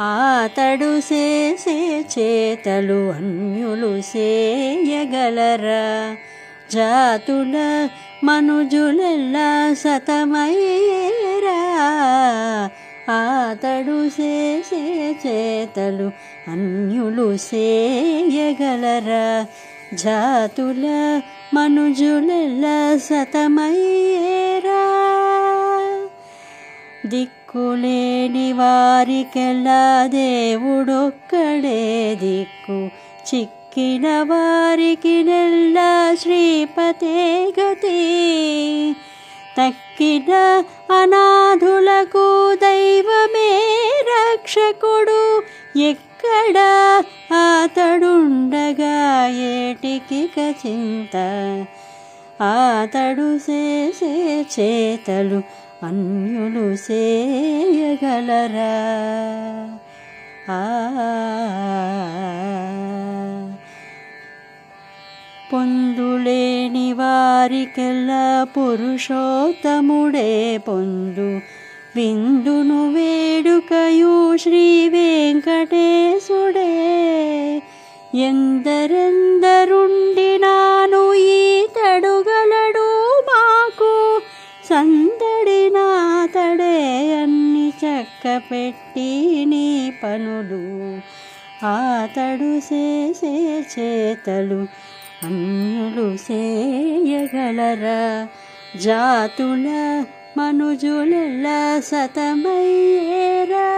ఆతడు చేసే చేతలు అన్యులు చేయగలరా? జాతుల మనుజులెల్లా సతమయ్యేరా. ఆతడు చేసే చేతలు అన్యులు చేయగలరా? జాతుల మనుజులెల్లా సతమయ్యేరా. దిక్కులేని వారికెల్లా దేవుడొక్కడే దిక్కు. చిక్కిన వారికి నెల్లా శ్రీపతే గతి. తక్కిన అనాథులకు దైవమే రక్షకుడు. ఎక్కడ ఆతడుండగా ఏటికిక చింత. ఆతడు చేసే చేతలు అన్యులు చేయగలరా? పొందులేని వారికెల్లా పురుషోత్తముడే పొందు. విందును వేడుకయు శ్రీ వెంకటేశుడే. ఎందరెందరుండినాను ఈతడుగలడు మాకు. సందడినాతడే అన్ని చక్కపెట్టి నీ పనులు. ఆతడు చేసే చేతలు అన్యులు చేయగలరా? జాతుల మనుజులెల్లా సతమయ్యేరా.